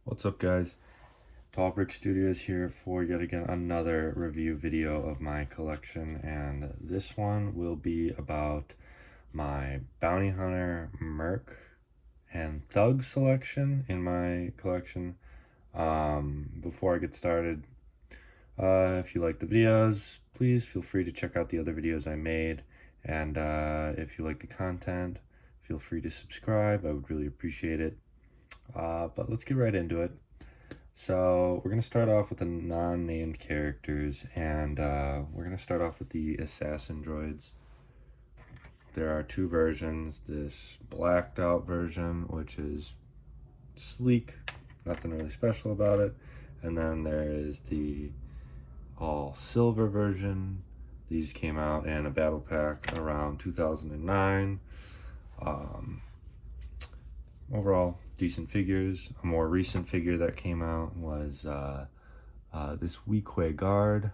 What's up, guys? Tall Brick Studios here for yet again another review video of my collection, and this one will be about my Bounty Hunter, Merc, and Thug selection in my collection. Before I get started, if you like the videos, please feel free to check out the other videos I made, and if you like the content, feel free to subscribe. I would really appreciate it. But let's get right into it. So we're going to start off with the non-named characters, and we're going to start off with the assassin droids. There are two versions, this blacked out version, which is sleek, nothing really special about it, and then there is the all silver version. These came out in a battle pack around 2009. Overall, decent figures. A more recent figure that came out was this Weequay Guard.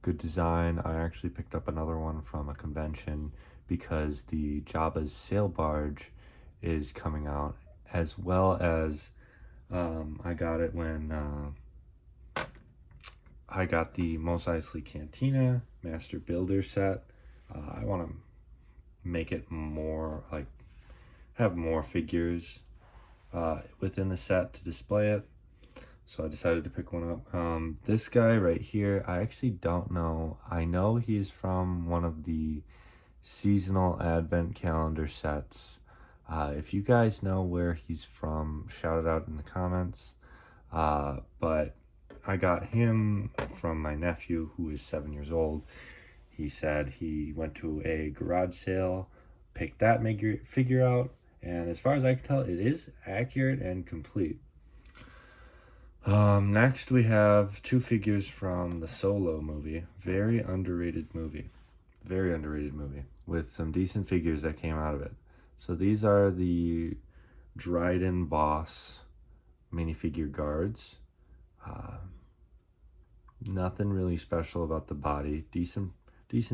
Good design. I actually picked up another one from a convention because the Jabba's sail barge is coming out, as well as I got it when I got the Mos Eisley Cantina Master Builder set. I want to make it more like have more figures within the set to display it, so I decided to pick one up. This guy right here, I actually don't know. I know he's from one of the seasonal advent calendar sets. If you guys know where he's from, shout it out in the comments. But I got him from my nephew, who is 7 years old. He said he went to a garage sale, picked that figure out, and as far as I can tell, it is accurate and complete. Next we have two figures from the Solo movie. Very underrated movie with some decent figures that came out of it. So these are the Dryden Boss minifigure guards. Nothing really special about the body. Decent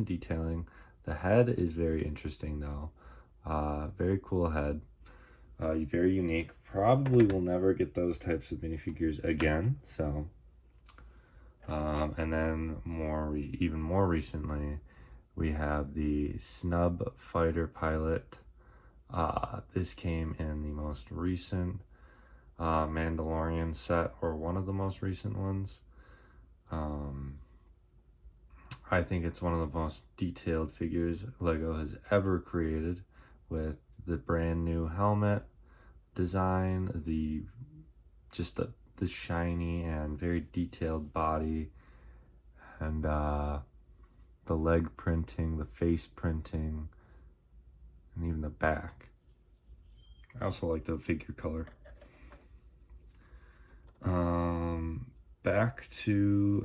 detailing. The head is very interesting though. Very cool head. Very unique. Probably will never get those types of minifigures again. So, and then even more recently, we have the Snub Fighter Pilot. This came in the most recent Mandalorian set, or one of the most recent ones. I think it's one of the most detailed figures LEGO has ever created, with the brand new helmet design, the shiny and very detailed body, and the leg printing, the face printing, and even the back. I also like the figure color. Back to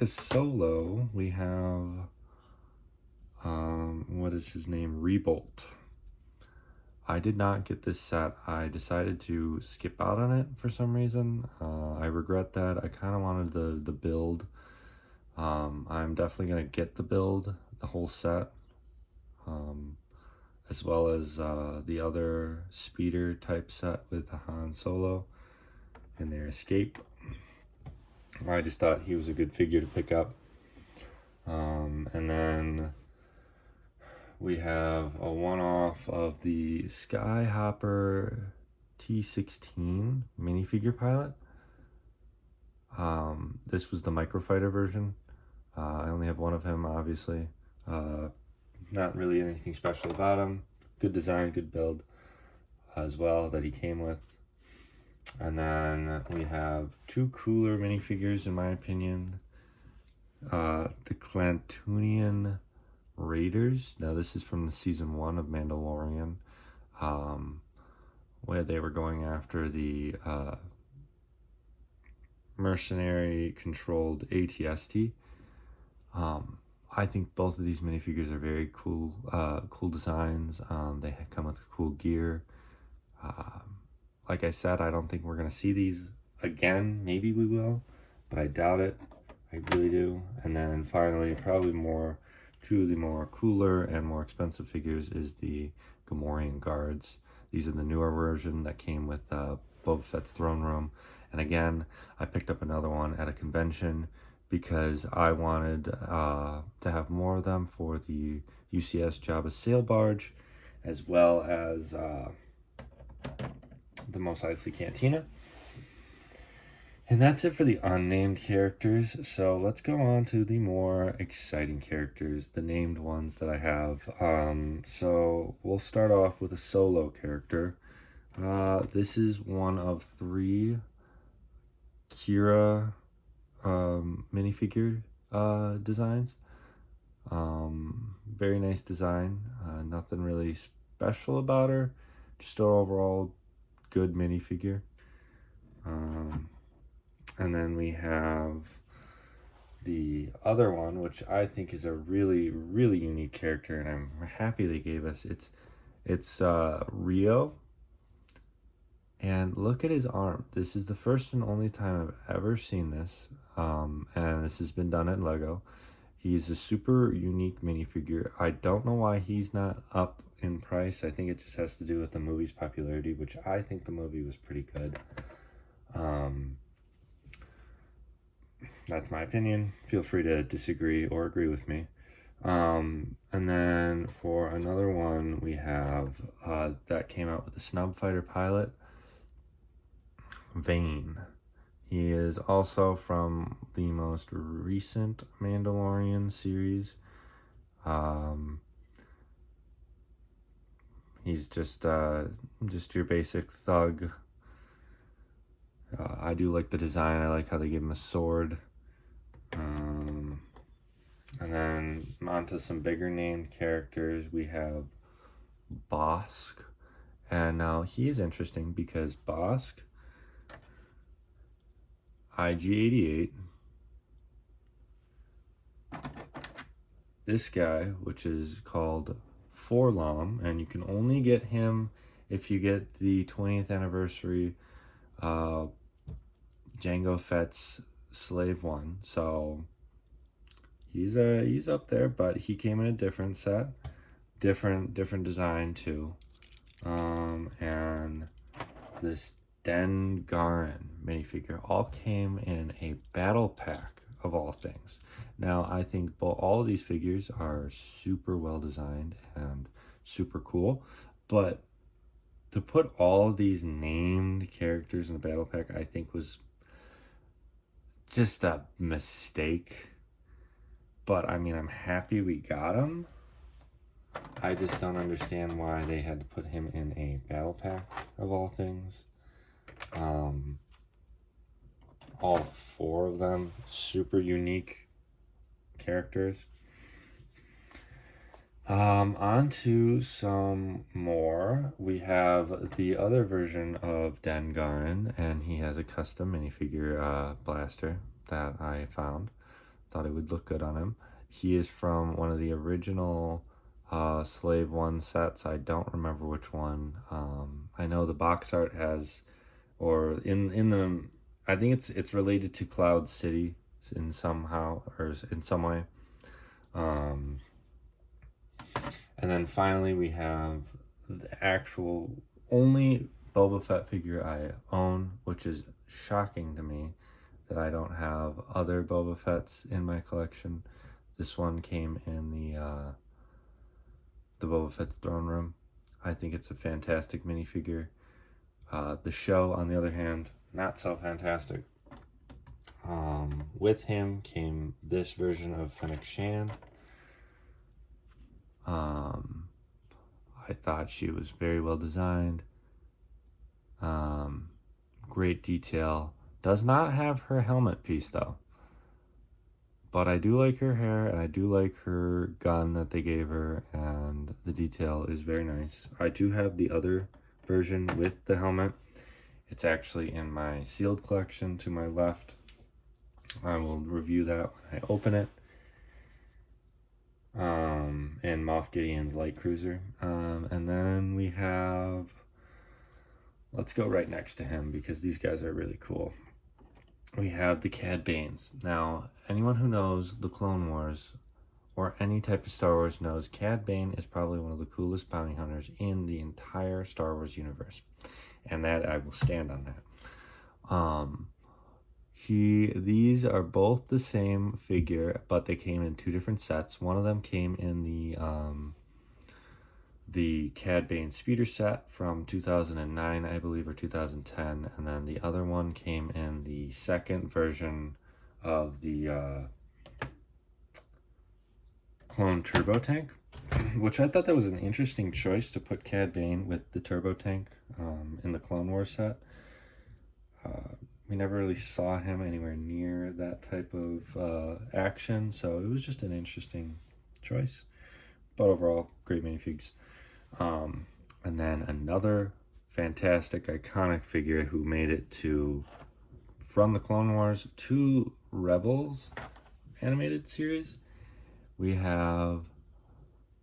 Solo. We have what is his name? Rebolt. I did not get this set. I decided to skip out on it for some reason. I regret that. I kind of wanted the build. I'm definitely gonna get the build, the whole set, as well as the other speeder type set with Han Solo and their escape. I just thought he was a good figure to pick up. And then we have a one-off of the Skyhopper T16 minifigure pilot. This was the Microfighter version. I only have one of him, obviously. Not really anything special about him. Good design, good build as well that he came with. And then we have two cooler minifigures, in my opinion. The Clantunian Raiders. Now this is from the season 1 of Mandalorian, where they were going after the mercenary controlled ATST. I think both of these minifigures are very cool designs. They come with cool gear. Like I said, I don't think we're gonna see these again. Maybe we will, but I doubt it. I really do. And then finally, probably two of the more cooler and more expensive figures is the Gamorrean Guards. These are the newer version that came with Boba Fett's throne room. And again, I picked up another one at a convention because I wanted to have more of them for the UCS Jabba sail barge, as well as the Mos Eisley Cantina. And that's it for the unnamed characters. So let's go on to the more exciting characters, the named ones that I have. So we'll start off with a solo character. This is one of 3 Kira minifigure designs. Very nice design. Nothing really special about her. Just an overall good minifigure. And then we have the other one, which I think is a really, really unique character, and I'm happy they gave us. It's Rio. And look at his arm. This is the first and only time I've ever seen this. And this has been done at LEGO. He's a super unique minifigure. I don't know why he's not up in price. I think it just has to do with the movie's popularity, which I think the movie was pretty good. That's my opinion. Feel free to disagree or agree with me. And then for another one, we have that came out with the Snub Fighter pilot, Vane. He is also from the most recent Mandalorian series. He's just your basic thug. I do like the design. I like how they gave him a sword. And then onto some bigger named characters. We have Bossk. And now he is interesting because Bossk, IG-88, this guy, which is called Forlom, and you can only get him if you get the 20th anniversary Jango Fett's Slave One. So he's up there, but he came in a different set, different design too. And this Den Garen minifigure all came in a battle pack of all things. Now I think all of these figures are super well designed and super cool, but to put all of these named characters in the battle pack, I think was just a mistake. But I mean, I'm happy we got him. I just don't understand why they had to put him in a battle pack of all things. All 4 of them super unique characters. On to some more. We have the other version of Den Garen, and he has a custom minifigure blaster that I found. Thought it would look good on him. He is from one of the original Slave One sets. I don't remember which one. I know the box art has, or in the, I think it's related to Cloud City in somehow or in some way. And then finally we have the actual only Boba Fett figure I own, which is shocking to me that I don't have other Boba Fetts in my collection. This one came in the Boba Fett's throne room. I think it's a fantastic minifigure. The show, on the other hand, not so fantastic. With him came this version of Fennec Shand. I thought she was very well designed. Great detail. Does not have her helmet piece though. But I do like her hair, and I do like her gun that they gave her, and the detail is very nice. I do have the other version with the helmet. It's actually in my sealed collection to my left. I will review that when I open it. And Moff Gideon's light cruiser. And then we have, let's go right next to him because these guys are really cool. We have the Cad Banes. Now, anyone who knows the Clone Wars or any type of Star Wars knows Cad Bane is probably one of the coolest bounty hunters in the entire Star Wars universe. And that I will stand on that. These are both the same figure, but they came in two different sets. One of them came in the Cad Bane Speeder set from 2009, I believe, or 2010, and then the other one came in the second version of the Clone Turbo Tank, which I thought that was an interesting choice to put Cad Bane with the Turbo Tank in the Clone Wars set. We never really saw him anywhere near that type of action, so it was just an interesting choice. But overall, great minifigs. And then another fantastic, iconic figure who made it from the Clone Wars to Rebels animated series. We have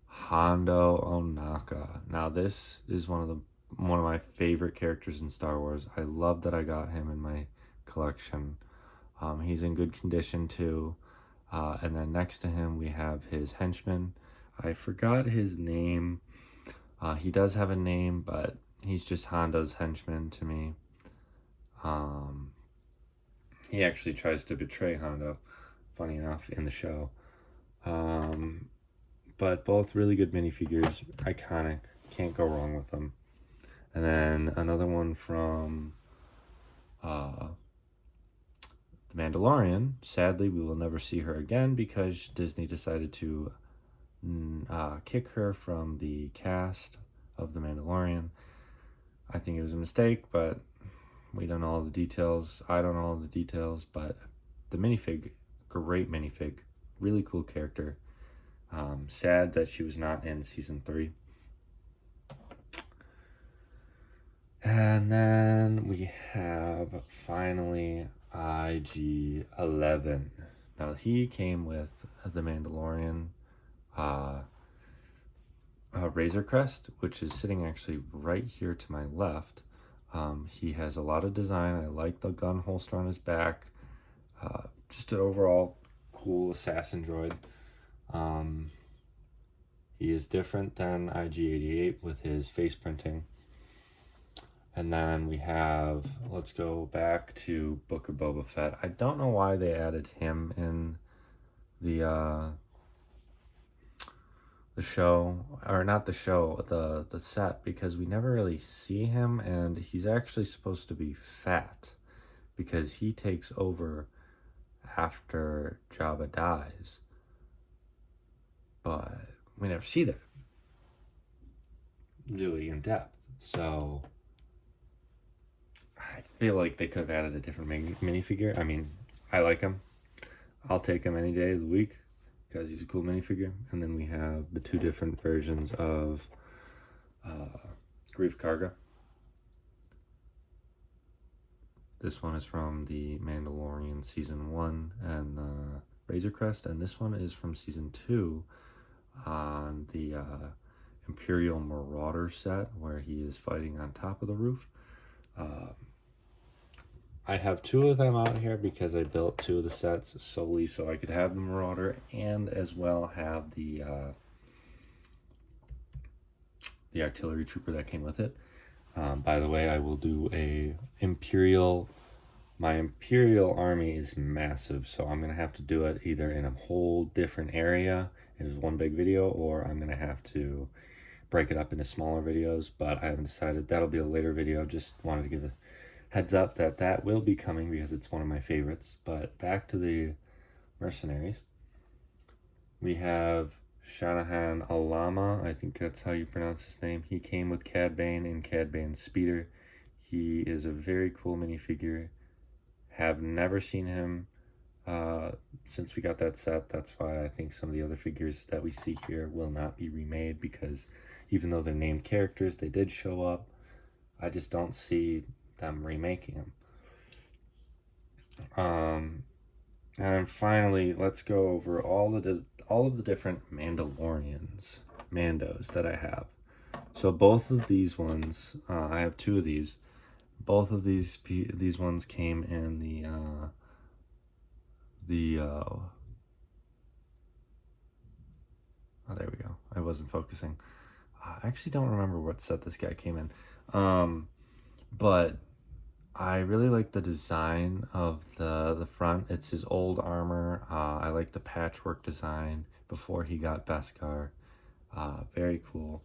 Hondo Ohnaka. Now this is one of my favorite characters in Star Wars. I love that I got him in my collection. He's in good condition too. And then next to him we have his henchman. I forgot his name. He does have a name, but he's just Hondo's henchman to me. He actually tries to betray Hondo, funny enough, in the show. But both really good minifigures, iconic, can't go wrong with them. And then another one from The Mandalorian. Sadly, we will never see her again because Disney decided to kick her from the cast of The Mandalorian. I think it was a mistake, but we don't know all the details. I don't know all the details, but the minifig, great minifig, really cool character. Sad that she was not in season 3. And then we have finally IG-11. Now he came with the Mandalorian Razor Crest, which is sitting actually right here to my left. He has a lot of design. I like the gun holster on his back. Just an overall cool assassin droid. He is different than IG-88 with his face printing. And then we have, let's go back to Book of Boba Fett. I don't know why they added him in the show, or not the show, the set, because we never really see him, and he's actually supposed to be fat because he takes over after Jabba dies, but we never see that really in depth. So I feel like they could have added a different minifigure. I mean, I like him. I'll take him any day of the week because he's a cool minifigure. And then we have the two different versions of Greef Karga. This one is from the Mandalorian Season 1 and Razor Crest, and this one is from Season 2 on the Imperial Marauder set where he is fighting on top of the roof. I have two of them out here because I built two of the sets solely so I could have the Marauder and as well have the artillery trooper that came with it. By the way, I will do my Imperial army is massive, so I'm going to have to do it either in a whole different area as one big video, or I'm going to have to break it up into smaller videos, but I haven't decided. That'll be a later video. Just wanted to give a heads up that will be coming because it's one of my favorites. But back to the mercenaries. We have Shanahan Alama, I think that's how you pronounce his name. He came with Cad Bane and Cad Bane's Speeder. He is a very cool minifigure. Have never seen him since we got that set. That's why I think some of the other figures that we see here will not be remade, because even though they're named characters, they did show up. I just don't see them remaking them. And finally, let's go over all of the different Mandos that I have. So both of these ones, I have two of these. Both of these ones came in the Oh, there we go. I wasn't focusing. I actually don't remember what set this guy came in. But I really like the design of the front. It's his old armor. I like the patchwork design before he got Beskar. Very cool.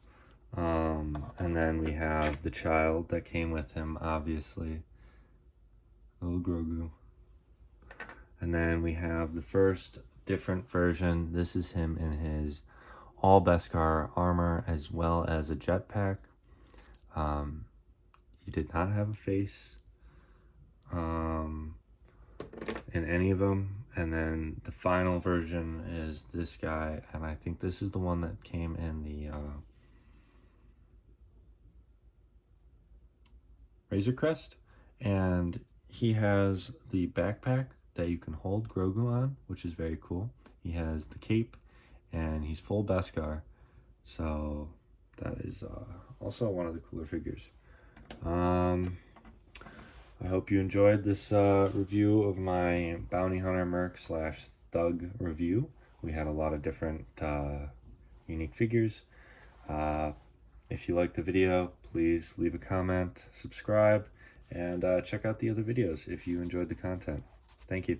And then we have the child that came with him, obviously. Little Grogu. And then we have the first different version. This is him in his all Beskar armor as well as a jetpack. He did not have a face in any of them. And then the final version is this guy, and I think this is the one that came in the Razor Crest, and he has the backpack that you can hold Grogu on, which is very cool. He has the cape, and he's full Beskar, so that is also one of the cooler figures. I hope you enjoyed this review of my Bounty Hunter Merc / Thug review. We had a lot of different unique figures. If you liked the video, please leave a comment, subscribe, and check out the other videos if you enjoyed the content. Thank you.